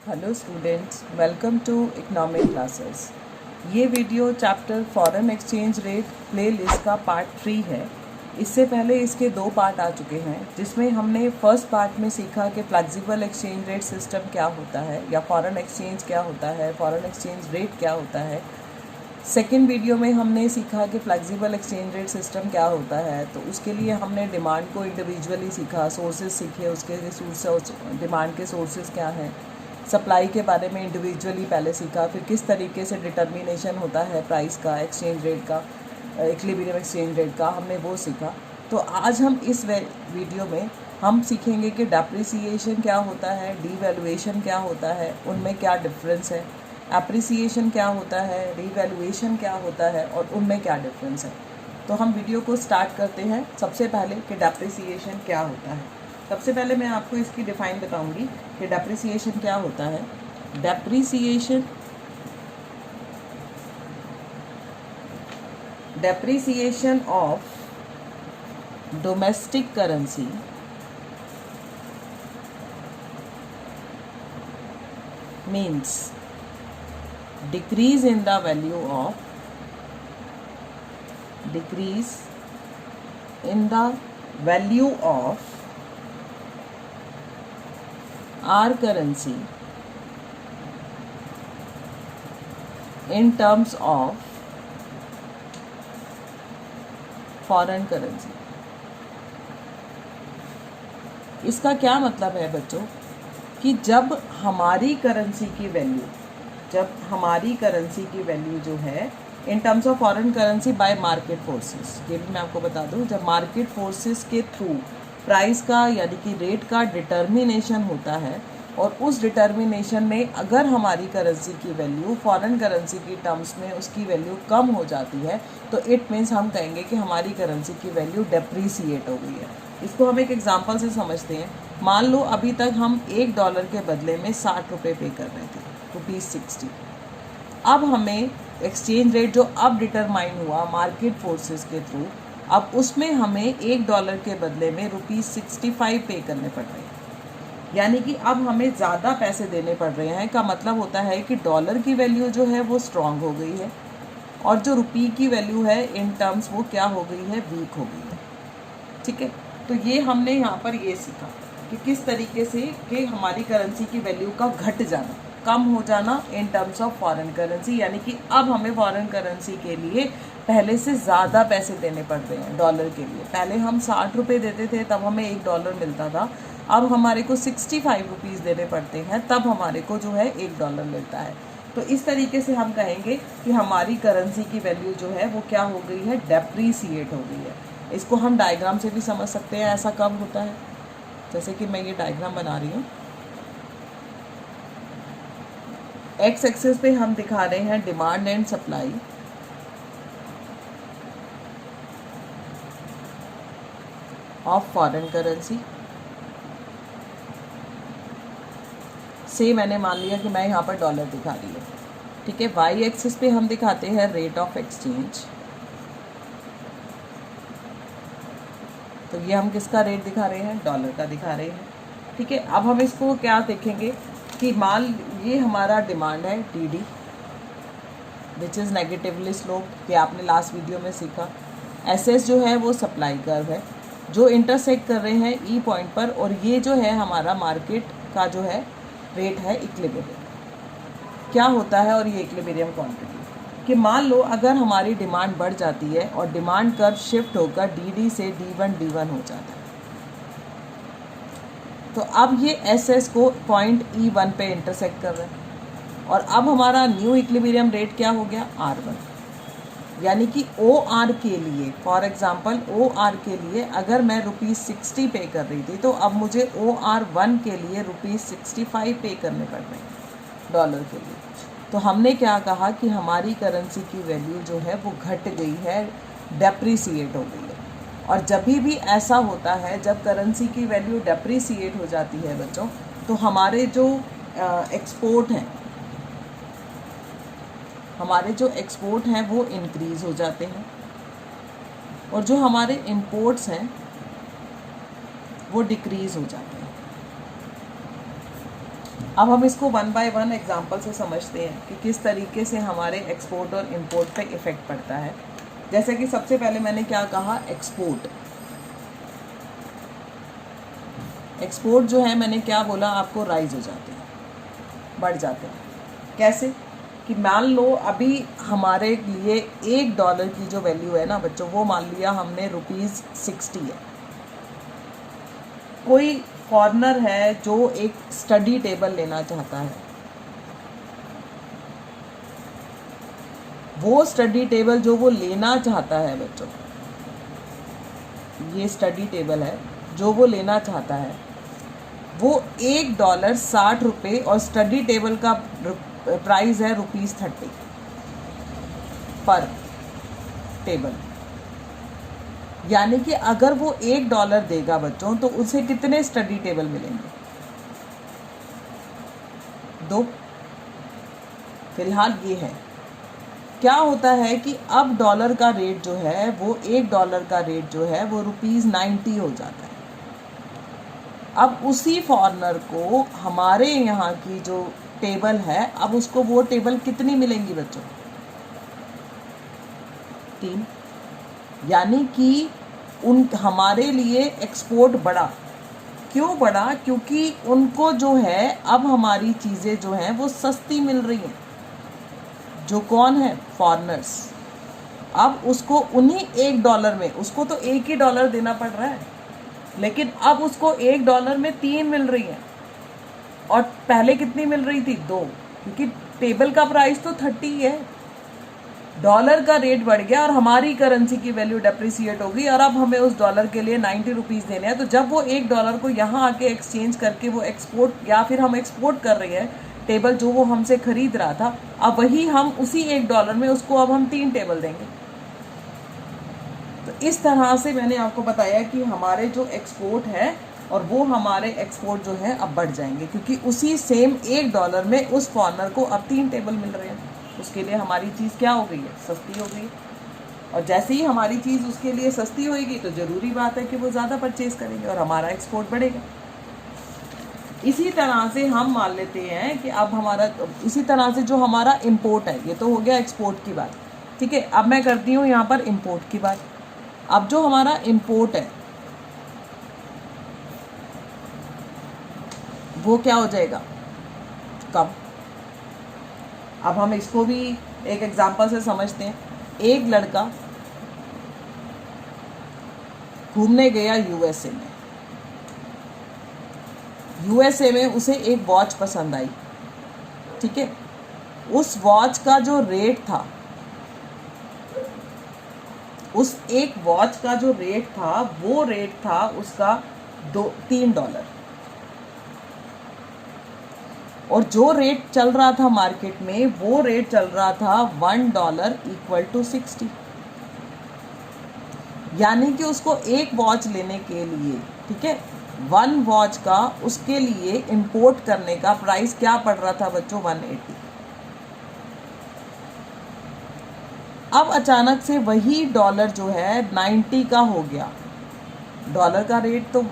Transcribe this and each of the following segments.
Hello students, welcome to economic classes. ये video chapter foreign exchange rate playlist का part 3 है। इससे पहले इसके 2 पार्ट आ चुके हैं, जिसमें हमने फर्स्ट पार्ट में सीखा कि फ्लेक्सिबल एक्सचेंज रेट सिस्टम क्या होता है या फॉरेन एक्सचेंज क्या होता है, फॉरेन एक्सचेंज रेट क्या होता है। सेकेंड वीडियो में हमने सीखा कि फ्लेक्सिबल एक्सचेंज रेट सिस्टम क्या होता है, तो उसके लिए हमने डिमांड को इंडिविजुअली सीखा, सोर्सेज सीखे, उसके सोर्स डिमांड के सोर्सेज क्या हैं, सप्लाई के बारे में इंडिविजुअली पहले सीखा, फिर किस तरीके से डिटर्मिनेशन होता है प्राइस का, एक्सचेंज रेट का, इक्विलिब्रियम एक्सचेंज रेट का, हमने वो सीखा। तो आज हम इस वीडियो में हम सीखेंगे कि डेप्रिसिएशन क्या होता है, डीवैल्यूएशन क्या होता है, उनमें क्या डिफरेंस है, एप्रिसिएशन क्या होता है, रीवैल्यूएशन क्या होता है और उनमें क्या डिफरेंस है। तो हम वीडियो को स्टार्ट करते हैं सबसे पहले कि डेप्रिसिएशन क्या होता है। सबसे पहले मैं आपको इसकी डिफ़ाइन बताऊंगी कि डेप्रिसिएशन क्या होता है। Depreciation of domestic currency means decrease in the value of our currency in terms of foreign currency। इसका क्या मतलब है बच्चों कि जब हमारी करेंसी की वैल्यू जो है in terms of foreign currency bye market forces, ये भी मैं आपको बता दूं, जब मार्केट फोर्सेस के थ्रू प्राइस का यानी कि रेट का डिटर्मिनेशन होता है और उस डिटर्मिनेशन में अगर हमारी करेंसी की वैल्यू फॉरेन करेंसी की टर्म्स में उसकी वैल्यू कम हो जाती है तो इट मीन्स हम कहेंगे कि हमारी करेंसी की वैल्यू डेप्रीसिएट हो गई है। इसको हम एक एग्जांपल से समझते हैं। मान लो अभी तक हम $1 के बदले में 60 रुपये पे कर रहे थे, ₹60। अब हमें एक्सचेंज रेट जो अब डिटरमाइन हुआ मार्केट फोर्सेस के थ्रू, अब उसमें हमें $1 के बदले में ₹65 पे करने पड़ रहे हैं। यानी कि अब हमें ज़्यादा पैसे देने पड़ रहे हैं। का मतलब होता है कि डॉलर की वैल्यू जो है वो स्ट्रांग हो गई है और जो रुपये की वैल्यू है इन टर्म्स वो क्या हो गई है, वीक हो गई है। ठीक है, तो ये हमने यहाँ पर ये सीखा कि किस तरीके से कि हमारी करेंसी की वैल्यू का घट जाना, कम हो जाना in terms of foreign currency. यानी कि अब हमें फॉरेन करेंसी के लिए पहले से ज़्यादा पैसे देने पड़ रहे हैं। डॉलर के लिए पहले हम 60 रुपये देते थे तब हमें $1 मिलता था, अब हमारे को 65 रुपीज़ देने पड़ते हैं तब हमारे को जो है $1 मिलता है। तो इस तरीके से हम कहेंगे कि हमारी करेंसी की वैल्यू जो है वो क्या हो गई है, डेप्रीसिएट हो गई है। इसको हम डायग्राम से भी समझ सकते हैं ऐसा कब होता है। जैसे कि मैं ये डायग्राम बना रही हूँ, एक्स एक्सिस पे हम दिखा रहे हैं demand and supply of foreign currency. से मैंने मान लिया कि मैं यहाँ पर डॉलर दिखा रही हूँ, ठीक है। वाई एक्सिस पे हम दिखाते हैं रेट ऑफ एक्सचेंज। तो ये हम किसका रेट दिखा रहे हैं, डॉलर का दिखा रहे हैं, ठीक है। अब हम इसको क्या देखेंगे कि मान ये हमारा डिमांड है TD which is negatively slope, ये आपने लास्ट वीडियो में सीखा। एसएस जो है वो सप्लाई कर्व है जो इंटरसेक्ट कर रहे हैं ई पॉइंट पर, और ये जो है हमारा मार्केट का जो है रेट है इक्विलिब्रियम क्या होता है, और ये इक्विलिब्रियम क्वांटिटी कि मान लो अगर हमारी डिमांड बढ़ जाती है और डिमांड कर्व शिफ्ट होकर डी से D1 हो जाता है, तो अब ये एसएस को पॉइंट E1 पे इंटरसेक्ट कर रहे हैं और अब हमारा न्यू इक्विलिब्रियम रेट क्या हो गया, R1। यानी कि OR के लिए, फॉर एग्जांपल OR के लिए अगर मैं ₹60 पे कर रही थी तो अब मुझे OR1 के लिए ₹65 पे करने पड़ रहे हैं डॉलर के लिए। तो हमने क्या कहा कि हमारी करेंसी की वैल्यू जो है वो घट गई है, डेप्रीसिएट हो गई है। और जब भी ऐसा होता है, जब करेंसी की वैल्यू डेप्रीसिएट हो जाती है बच्चों, तो हमारे जो एक्सपोर्ट हैं वो इंक्रीज़ हो जाते हैं और जो हमारे इंपोर्ट्स हैं वो डिक्रीज़ हो जाते हैं। अब हम इसको वन बाय वन एग्जांपल से समझते हैं कि किस तरीके से हमारे एक्सपोर्ट और इंपोर्ट पे इफ़ेक्ट पड़ता है। जैसे कि सबसे पहले मैंने क्या कहा, एक्सपोर्ट जो है मैंने क्या बोला आपको, राइज हो जाते हैं, बढ़ जाते हैं। कैसे कि मान लो अभी हमारे लिए $1 की जो वैल्यू है ना बच्चों, वो मान लिया हमने ₹60 है। कोई फॉरेनर है जो एक स्टडी टेबल लेना चाहता है, वो स्टडी टेबल जो वो लेना चाहता है बच्चों, ये स्टडी टेबल है जो वो लेना चाहता है, वो $1.60 और स्टडी टेबल का प्राइस है ₹30 पर टेबल। यानी कि अगर वो $1 देगा बच्चों तो उसे कितने स्टडी टेबल मिलेंगे? 2। फिलहाल ये है। क्या होता है कि अब डॉलर का रेट जो है वो $1 का रेट जो है वो ₹90 हो जाता है। अब उसी फॉरेनर को हमारे यहाँ की जो टेबल है, अब उसको वो टेबल कितनी मिलेंगी बच्चों? 3। यानी कि हमारे लिए एक्सपोर्ट बढ़ा। क्यों बढ़ा? क्योंकि उनको जो है अब हमारी चीज़ें जो हैं वो सस्ती मिल रही हैं। जो कौन है? फॉरेनर्स। अब उसको उन्हीं $1 में, उसको तो $1 देना पड़ रहा है, लेकिन अब उसको $1 में 3 मिल रही हैं। और पहले कितनी मिल रही थी? 2, क्योंकि टेबल का प्राइस तो 30 है। डॉलर का रेट बढ़ गया और हमारी करेंसी की वैल्यू डेप्रिसिएट हो गई और अब हमें उस डॉलर के लिए ₹90 देने हैं। तो जब वो $1 को यहाँ आके एक्सचेंज करके वो एक्सपोर्ट, या फिर हम एक्सपोर्ट कर रहे हैं टेबल जो वो हमसे खरीद रहा था, अब वही हम उसी $1 में उसको अब हम 3 टेबल देंगे। तो इस तरह से मैंने आपको बताया कि हमारे जो एक्सपोर्ट है और वो हमारे एक्सपोर्ट जो है अब बढ़ जाएंगे, क्योंकि उसी सेम $1 में उस फॉरेनर को अब 3 टेबल मिल रहे हैं। उसके लिए हमारी चीज़ क्या हो गई है? सस्ती हो गई। और जैसे ही हमारी चीज़ उसके लिए सस्ती होगी तो ज़रूरी बात है कि वो ज़्यादा परचेज़ करेंगे और हमारा एक्सपोर्ट बढ़ेगा। इसी तरह से हम मान लेते हैं कि अब हमारा, इसी तरह से जो हमारा इंपोर्ट है, ये तो हो गया एक्सपोर्ट की बात, ठीक है। अब मैं करती हूँ यहाँ पर इंपोर्ट की बात। अब जो हमारा इंपोर्ट है वो क्या हो जाएगा? कम। अब हम इसको भी एक एग्जांपल से समझते हैं। एक लड़का घूमने गया यूएसए में। यूएसए में उसे एक वॉच पसंद आई, ठीक है। उस वॉच का जो रेट था, उस एक वॉच का जो रेट था वो रेट था उसका $3। और जो रेट चल रहा था मार्केट में वो रेट चल रहा था $1 = 60। यानी कि उसको एक वॉच लेने के लिए, ठीक है, 1 वॉच का उसके लिए इंपोर्ट करने का प्राइस क्या पड़ रहा था बच्चों? 180। अब अचानक से वही डॉलर जो है 90 का हो गया। डॉलर का रेट तो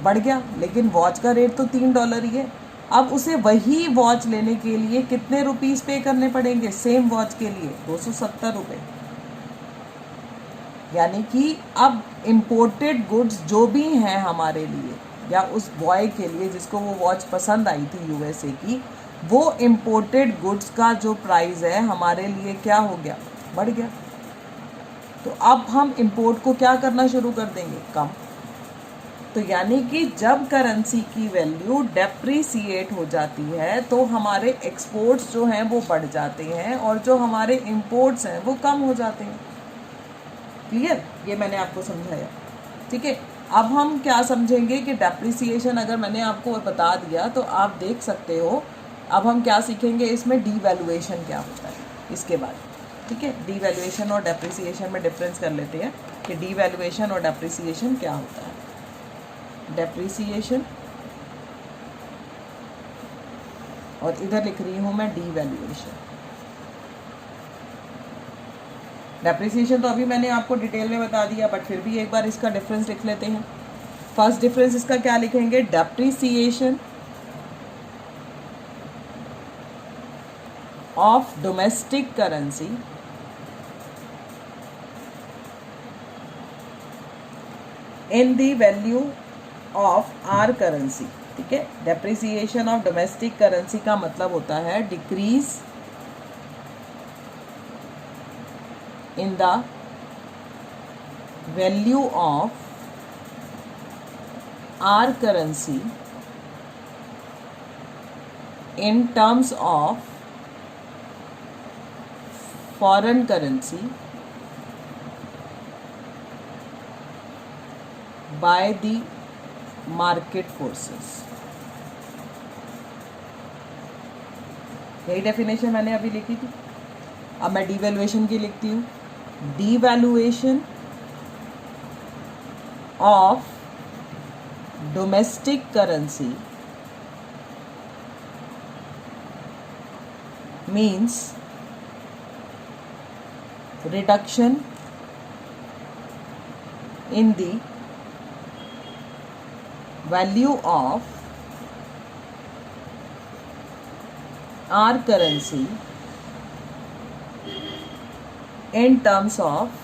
बढ़ गया, लेकिन वॉच का रेट तो $3 ही है। अब उसे वही वॉच लेने के लिए कितने रुपीस पे करने पड़ेंगे? सेम वॉच के लिए ₹270। यानी कि अब इम्पोर्टेड गुड्स जो भी हैं हमारे लिए, या उस बॉय के लिए जिसको वो वॉच पसंद आई थी यूएसए की, वो इम्पोर्टेड गुड्स का जो प्राइस है हमारे लिए क्या हो गया? बढ़ गया। तो अब हम इंपोर्ट को क्या करना शुरू कर देंगे? कम। तो यानी कि जब करेंसी की वैल्यू डेप्रिसिएट हो जाती है तो हमारे एक्सपोर्ट्स जो हैं वो बढ़ जाते हैं और जो हमारे इंपोर्ट्स हैं वो कम हो जाते हैं। क्लियर? ये मैंने आपको समझाया, ठीक है। अब हम क्या समझेंगे कि डेप्रिसिएशन अगर मैंने आपको बता दिया तो आप देख सकते हो। अब हम क्या सीखेंगे इसमें? डीवैल्यूएशन क्या होता है इसके बाद, ठीक है। डीवैल्यूएशन और डेप्रिसिएशन में डिफरेंस कर लेते हैं कि डीवैल्यूएशन और डेप्रिसिएशन क्या होता है। डेप्रिसिएशन, और इधर लिख रही हूँ मैं डीवैल्यूएशन। डेप्रिसिएशन तो अभी मैंने आपको डिटेल में बता दिया, बट फिर भी एक बार इसका डिफरेंस लिख लेते हैं। फर्स्ट डिफरेंस इसका क्या लिखेंगे? Depreciation of domestic currency in the value of our currency. ठीक है, डेप्रिसिएशन ऑफ डोमेस्टिक करेंसी का मतलब होता है decrease in the value of our currency in terms of foreign currency by the market forces. यही डेफिनेशन मैंने अभी लिखी थी. अब मैं डिवैल्यूएशन की लिखती हूँ. Devaluation of domestic currency means reduction in the value of our currency in terms of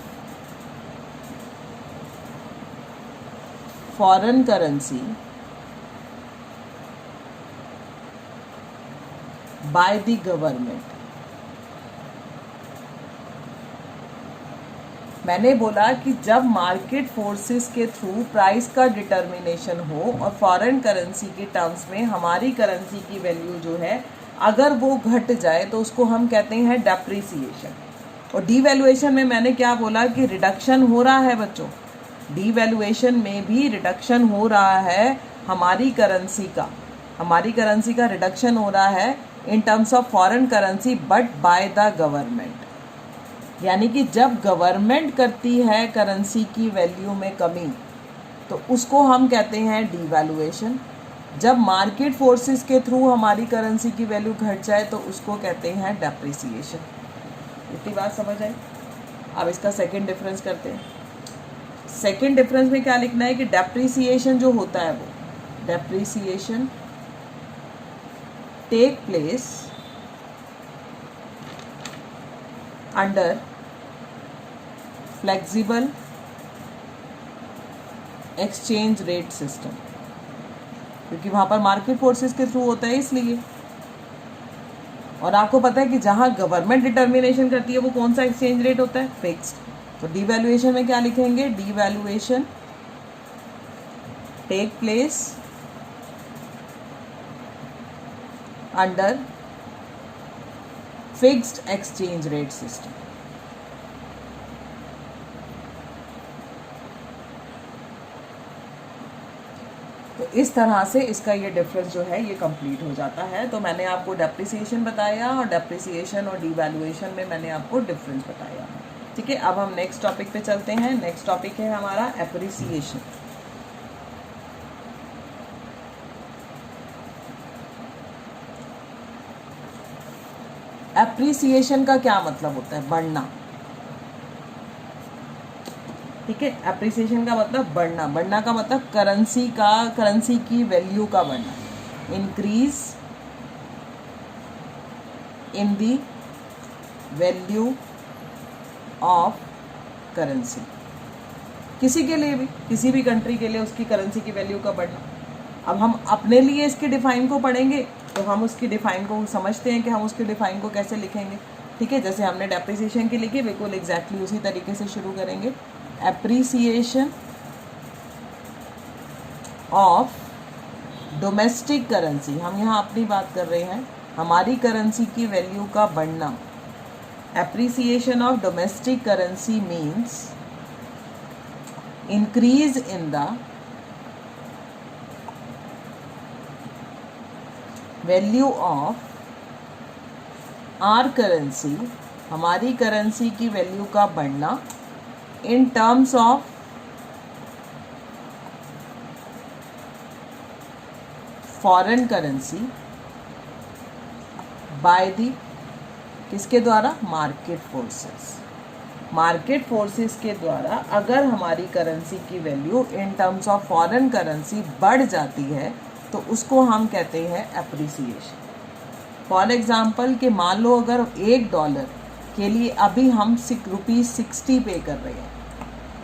foreign currency by the government. मैंने बोला कि जब मार्केट फोर्सेस के थ्रू प्राइस का डिटर्मिनेशन हो और फॉरेन करेंसी के टर्म्स में हमारी करेंसी की वैल्यू जो है अगर वो घट जाए तो उसको हम कहते हैं डेप्रिसिएशन. और डिवैल्यूएशन में मैंने क्या बोला कि रिडक्शन हो रहा है बच्चों. डिवैल्यूएशन में भी रिडक्शन हो रहा है हमारी करेंसी का रिडक्शन हो रहा है in terms of foreign currency but by the government. यानी कि जब गवर्नमेंट करती है करेंसी की वैल्यू में कमी तो उसको हम कहते हैं डिवैल्यूएशन. जब मार्केट फोर्सेस के थ्रू हमारी करेंसी की वैल्यू घट जाए तो उसको कहते हैं डेप्रिसिएशन. इतनी बात समझ आई. अब इसका सेकंड डिफरेंस करते हैं. सेकेंड डिफरेंस में क्या लिखना है कि डेप्रिसिएशन जो होता है वो depreciation take place under flexible exchange rate system. क्योंकि वहाँ पर मार्केट फोर्सेस के थ्रू होता है इसलिए. और आपको पता है कि जहाँ गवर्नमेंट डिटर्मिनेशन करती है वो कौन सा एक्सचेंज रेट होता है, फिक्स्ड. तो डिवैल्यूएशन में क्या लिखेंगे, devaluation take place under fixed exchange rate system. तो इस तरह से इसका ये डिफरेंस जो है ये कंप्लीट हो जाता है. तो मैंने आपको डेप्रिसिएशन बताया और डेप्रिसिएशन और डिवैल्यूएशन में मैंने आपको डिफरेंस बताया. ठीक है, अब हम नेक्स्ट टॉपिक पे चलते हैं. नेक्स्ट टॉपिक है हमारा एप्रिसिएशन. एप्रिसिएशन का क्या मतलब होता है, बढ़ना. ठीक है, एप्रिसिएशन का मतलब बढ़ना. बढ़ना का मतलब करेंसी की वैल्यू का बढ़ना. Increase in the value of currency. किसी के लिए भी, किसी भी कंट्री के लिए उसकी करेंसी की वैल्यू का बढ़ना. अब हम अपने लिए इसके डिफाइन को पढ़ेंगे तो हम उसकी डिफाइन को समझते हैं कि हम उसके डिफाइन को कैसे लिखेंगे. ठीक है, जैसे हमने डेप्रिसिएशन की लिखी बिल्कुल एग्जैक्टली उसी तरीके से शुरू करेंगे. Appreciation of domestic currency. हम यहाँ अपनी बात कर रहे हैं, हमारी करेंसी की वैल्यू का बढ़ना. Appreciation of domestic currency means increase in the value of our currency, हमारी करेंसी की वैल्यू का बढ़ना in terms of foreign currency by the किसके द्वारा, मार्केट फोर्सेस. मार्केट फोर्सेस के द्वारा अगर हमारी करेंसी की value in terms of foreign currency बढ़ जाती है तो उसको हम कहते हैं एप्रिसिएशन. फॉर एग्जाम्पल कि मान लो अगर $1 के लिए अभी हम ₹60 पे कर रहे हैं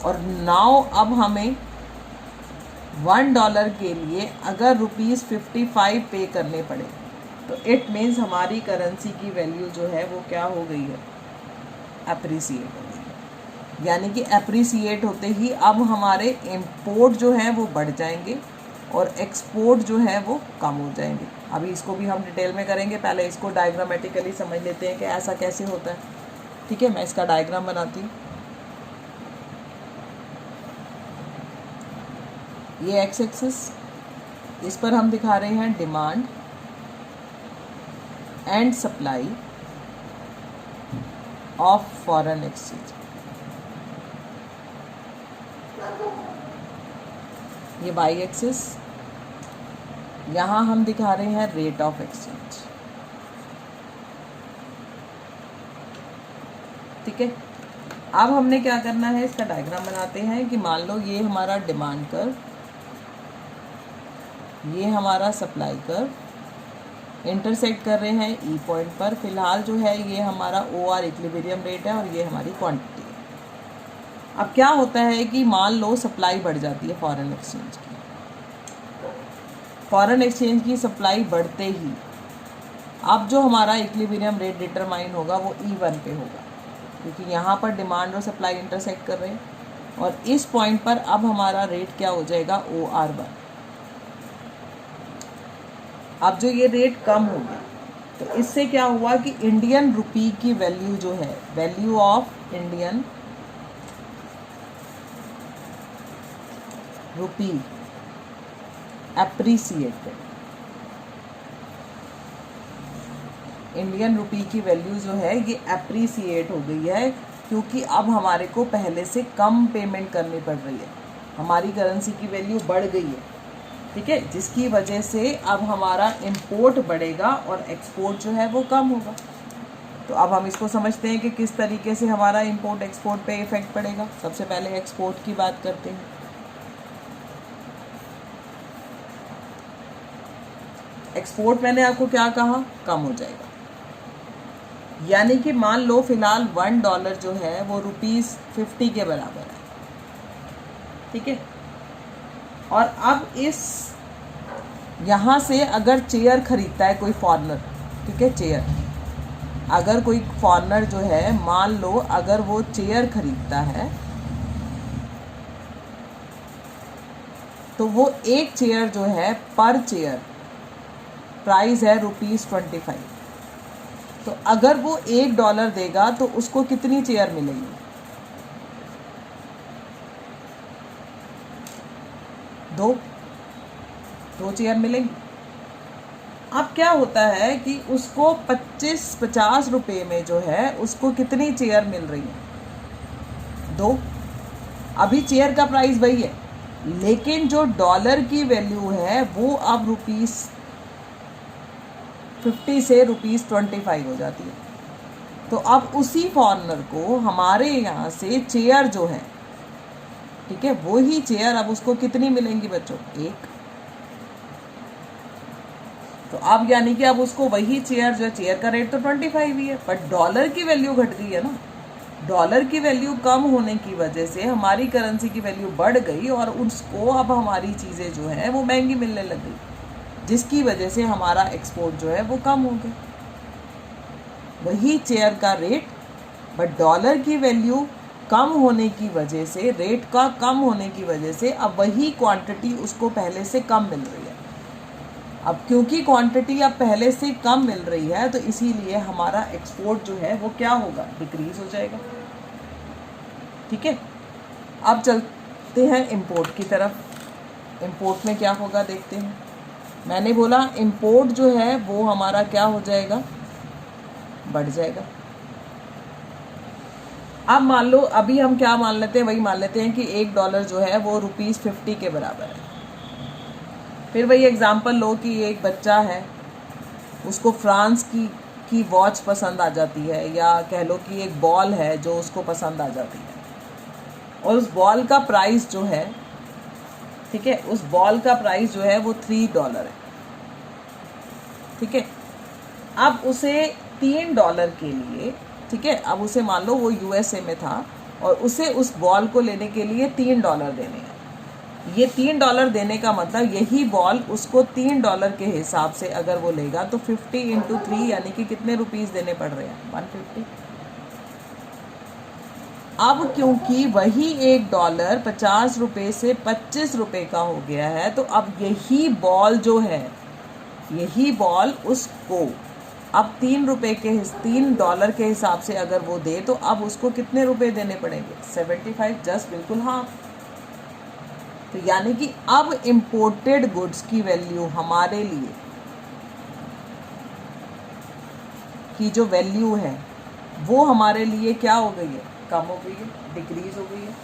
और नाउ अब हमें $1 के लिए अगर ₹55 पे करने पड़े तो इट मीन्स हमारी करेंसी की वैल्यू जो है वो क्या हो गई है, अप्रिसिएट हो गई है। यानी कि अप्रिसिएट होते ही अब हमारे इंपोर्ट जो है वो बढ़ जाएंगे और एक्सपोर्ट जो है वो कम हो जाएंगे। अभी इसको भी हम डिटेल में करेंगे, पहले इसको डायग्रामेटिकली समझ लेते हैं कि ऐसा कैसे होता है। ठीक है, मैं इसका डायग्राम बनाती हूँ। ये एक्स एक्सिस, इस पर हम दिखा रहे हैं demand and supply of foreign exchange. ये वाई एक्सिस, यहाँ हम दिखा रहे हैं रेट ऑफ एक्सचेंज। ठीक है, अब हमने क्या करना है, इसका डायग्राम बनाते हैं कि मान लो ये हमारा डिमांड कर्व, ये हमारा सप्लाई कर्व इंटरसेक्ट कर रहे हैं ई पॉइंट पर। फिलहाल जो है ये हमारा OR इक्विलिब्रियम रेट है और ये हमारी क्वांटिटी है। अब क्या होता है कि मान लो सप्लाई बढ़ जाती है फॉरेन एक्सचेंज की, फॉरेन एक्सचेंज की सप्लाई बढ़ते ही अब जो हमारा इक्विलिब्रियम रेट डिटरमाइन होगा वो E1 पे होगा, क्योंकि यहाँ पर डिमांड और सप्लाई इंटरसेक्ट कर रहे हैं और इस पॉइंट पर अब हमारा रेट क्या हो जाएगा, OR1। अब जो ये रेट कम हो गया तो इससे क्या हुआ कि इंडियन रुपी की वैल्यू जो है, value of Indian rupee appreciated, Indian rupee की वैल्यू जो है ये एप्रिसिएट हो गई है, क्योंकि अब हमारे को पहले से कम पेमेंट करनी पड़ रही है, हमारी करेंसी की वैल्यू बढ़ गई है। ठीक है, जिसकी वजह से अब हमारा इंपोर्ट बढ़ेगा और एक्सपोर्ट जो है वो कम होगा। तो अब हम इसको समझते हैं कि किस तरीके से हमारा इंपोर्ट एक्सपोर्ट पे इफेक्ट पड़ेगा। सबसे पहले एक्सपोर्ट की बात करते हैं। एक्सपोर्ट मैंने आपको क्या कहा, कम हो जाएगा। यानी कि मान लो फिलहाल $1 जो है वो ₹50 के बराबर है। ठीक है, और अब इस यहाँ से अगर चेयर खरीदता है कोई फॉरेनर, ठीक है, चेयर, अगर कोई फॉरेनर जो है मान लो अगर वो चेयर खरीदता है तो वो एक चेयर जो है पर चेयर प्राइस है ₹25। तो अगर वो $1 देगा तो उसको कितनी चेयर मिलेगी, 2 चेयर मिलेंगी। अब क्या होता है कि उसको 50 रुपये में जो है उसको कितनी चेयर मिल रही है, 2। अभी चेयर का प्राइस वही है, लेकिन जो डॉलर की वैल्यू है वो अब ₹50 से ₹25 हो जाती है। तो अब उसी फॉरेनर को हमारे यहाँ से चेयर जो है, ठीक है, वो ही चेयर अब उसको कितनी मिलेंगी बच्चों, 1। तो अब यानी कि अब उसको वही चेयर जो, चेयर का रेट तो 25 ही है, बट डॉलर की वैल्यू घट गई है ना। डॉलर की वैल्यू कम होने की वजह से हमारी करेंसी की वैल्यू बढ़ गई और उसको अब हमारी चीज़ें जो है वो महंगी मिलने लग गई, जिसकी वजह से हमारा एक्सपोर्ट जो है वो कम हो गया। वही चेयर का रेट, बट डॉलर की वैल्यू कम होने की वजह से, रेट का कम होने की वजह से अब वही क्वांटिटी उसको पहले से कम मिल रही है। अब क्योंकि क्वांटिटी अब पहले से कम मिल रही है तो इसीलिए हमारा एक्सपोर्ट जो है वो क्या होगा, डिक्रीज हो जाएगा। ठीक है, अब चलते हैं इंपोर्ट की तरफ। इंपोर्ट में क्या होगा देखते हैं। मैंने बोला इंपोर्ट जो है वो हमारा क्या हो जाएगा, बढ़ जाएगा। अब मान लो, अभी हम क्या मान लेते हैं, वही मान लेते हैं कि $1 जो है वो ₹50 के बराबर है। फिर वही एग्जांपल लो कि एक बच्चा है, उसको फ्रांस की वॉच पसंद आ जाती है, या कह लो कि एक बॉल है जो उसको पसंद आ जाती है, और उस बॉल का प्राइस जो है, ठीक है, उस बॉल का प्राइस जो है वो $3 है। ठीक है, अब उसे $3 के लिए, ठीक है, अब उसे मान लो वो USA में था और उसे उस बॉल को लेने के लिए $3 देने हैं। ये $3 देने का मतलब यही बॉल उसको $3 के हिसाब से अगर वो लेगा तो 50 × 3 यानी कि कितने रुपीस देने पड़ रहे हैं? 150। अब क्योंकि वही $1 50 रुपये से 25 रुपये का हो गया है, तो अब यही बॉल जो है, यही बॉल उसको अब $3 के हिसाब से अगर वो दे तो अब उसको कितने रुपए देने पड़ेंगे? 75, जस्ट बिल्कुल हाफ। तो यानी कि अब इम्पोर्टेड गुड्स की वैल्यू हमारे लिए की जो वैल्यू है वो हमारे लिए क्या हो गई है? कम हो गई है, डिक्रीज हो गई है।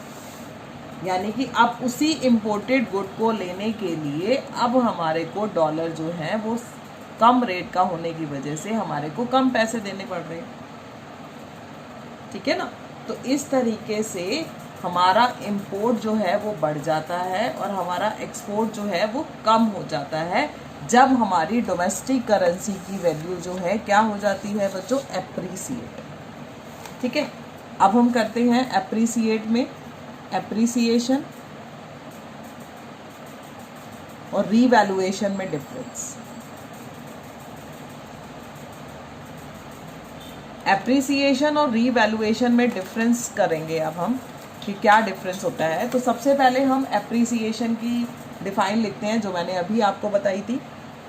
यानी कि अब उसी इम्पोर्टेड गुड को लेने के लिए अब हमारे को डॉलर जो है वो कम रेट का होने की वजह से हमारे को कम पैसे देने पड़ रहे हैं, ठीक है ना। तो इस तरीके से हमारा इंपोर्ट जो है वो बढ़ जाता है और हमारा एक्सपोर्ट जो है वो कम हो जाता है जब हमारी डोमेस्टिक करेंसी की वैल्यू जो है क्या हो जाती है बच्चों? एप्रिसिएट। ठीक है, अब हम करते हैं एप्रिसिएट में एप्रिसिएशन और रीवैल्यूएशन में डिफरेंस। एप्रिसिएशन और रीवैल्यूएशन में डिफरेंस करेंगे अब हम कि क्या डिफरेंस होता है। तो सबसे पहले हम एप्रिसिएशन की डिफाइन लिखते हैं जो मैंने अभी आपको बताई थी।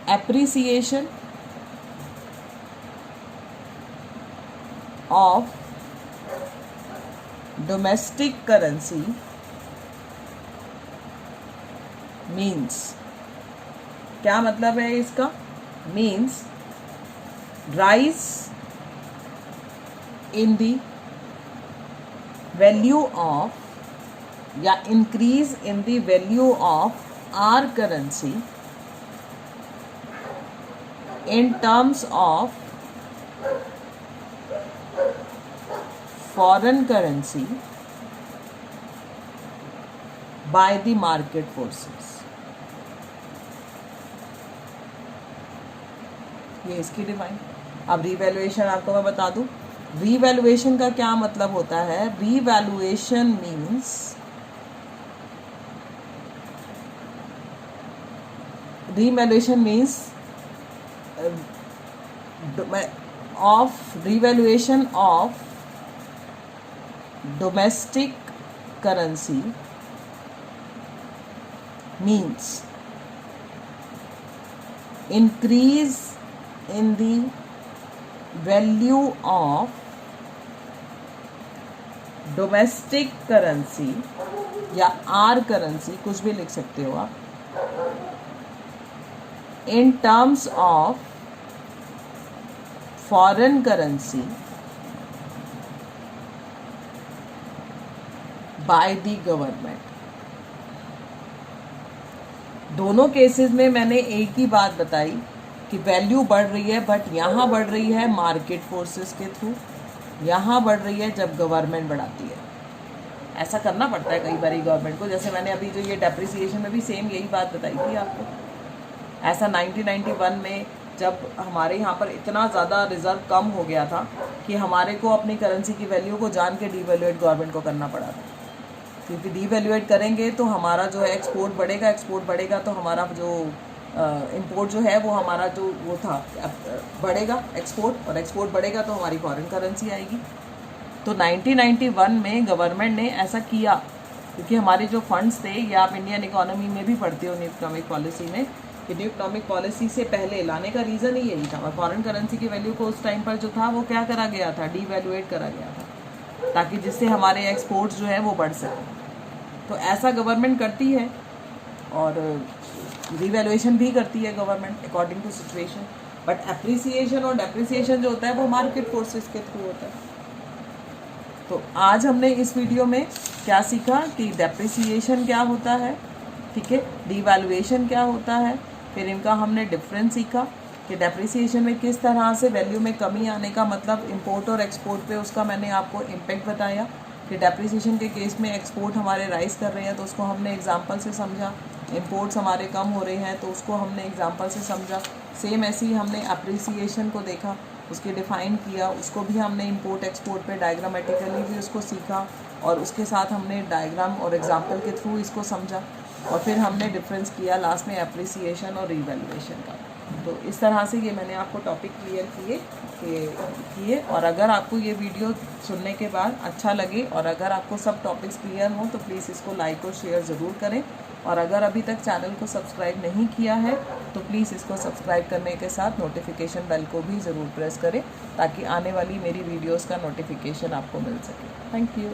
Appreciation of domestic currency means, क्या मतलब है इसका? Means rise in the value of या increase in the value of our currency in terms of foreign currency by the market forces। ये इसकी डिफाइन। अब रीवैल्यूएशन आपको मैं बता दूं। रीवैल्यूएशन का क्या मतलब होता है? Revaluation means revaluation of domestic currency means increase in the value of domestic currency या आर करेंसी, कुछ भी लिख सकते हो आप, in terms of foreign currency by the government. दोनों केसेस में मैंने एक ही बात बताई कि वैल्यू बढ़ रही है, बट यहाँ बढ़ रही है मार्केट फोर्सेस के थ्रू, यहाँ बढ़ रही है जब गवर्नमेंट बढ़ाती है। ऐसा करना पड़ता है कई बार गवर्नमेंट को। जैसे मैंने अभी जो ये डेप्रिसिएशन में भी सेम यही बात बताई थी आपको। ऐसा 1991 में जब हमारे यहाँ पर इतना ज़्यादा रिजर्व कम हो गया था कि हमारे को अपनी करेंसी की वैल्यू को जान के डीवैल्यूएट गवर्नमेंट को करना पड़ा था, क्योंकि डीवैल्यूएट करेंगे तो हमारा जो है एक्सपोर्ट बढ़ेगा तो हमारा जो इंपोर्ट जो है वो हमारा जो वो था बढ़ेगा एक्सपोर्ट, और एक्सपोर्ट बढ़ेगा तो हमारी फॉरेन करेंसी आएगी। तो 1991 में गवर्नमेंट ने ऐसा किया, क्योंकि हमारे जो फंड्स थे, या आप इंडियन इकोनॉमी में भी पढ़ते हो न्यू इकोनॉमिक पॉलिसी में, कि न्यू इकोनॉमिक पॉलिसी से पहले लाने का रीज़न ही यही था। और फॉरेन करेंसी की वैल्यू को उस टाइम पर जो था वो क्या करा गया था? डीवैल्यूएट करा गया था, ताकि जिससे हमारे एक्सपोर्ट्स जो है वो बढ़ सकें। तो ऐसा गवर्नमेंट करती है और रिवैल्यूएशन भी करती है government according to situation. But appreciation और डेप्रिसिएशन जो होता है वो मार्केट फोर्सेस के थ्रू होता है। तो आज हमने इस वीडियो में क्या सीखा कि डेप्रिसिएशन क्या होता है, ठीक है, डिवैल्यूएशन क्या होता है, फिर इनका हमने डिफरेंस सीखा कि डेप्रिसिएशन में किस तरह से वैल्यू में कमी आने का मतलब इंपोर्ट और एक्सपोर्ट पे उसका मैंने आपको इम्पेक्ट बताया। कि डेप्रिसिएशन के केस में एक्सपोर्ट हमारे राइज कर रहे हैं तो उसको हमने एग्जांपल से समझा, इंपोर्ट्स हमारे कम हो रहे हैं तो उसको हमने एग्जांपल से समझा। सेम ऐसे ही हमने अप्रिसिएशन को देखा, उसके डिफ़ाइन किया, उसको भी हमने इंपोर्ट एक्सपोर्ट पे डायग्रामेटिकली भी उसको सीखा और उसके साथ हमने डायग्राम और एग्जाम्पल के थ्रू इसको समझा और फिर हमने डिफरेंस किया लास्ट में अप्रिसिएशन और रिवैल्यूएशन का। तो इस तरह से ये मैंने आपको टॉपिक क्लियर किए और अगर आपको ये वीडियो सुनने के बाद अच्छा लगे और अगर आपको सब टॉपिक्स क्लियर हो तो प्लीज़ इसको लाइक और शेयर ज़रूर करें और अगर अभी तक चैनल को सब्सक्राइब नहीं किया है तो प्लीज़ इसको सब्सक्राइब करने के साथ नोटिफिकेशन बेल को भी ज़रूर प्रेस करें ताकि आने वाली मेरी वीडियोस का नोटिफिकेशन आपको मिल सके। Thank you.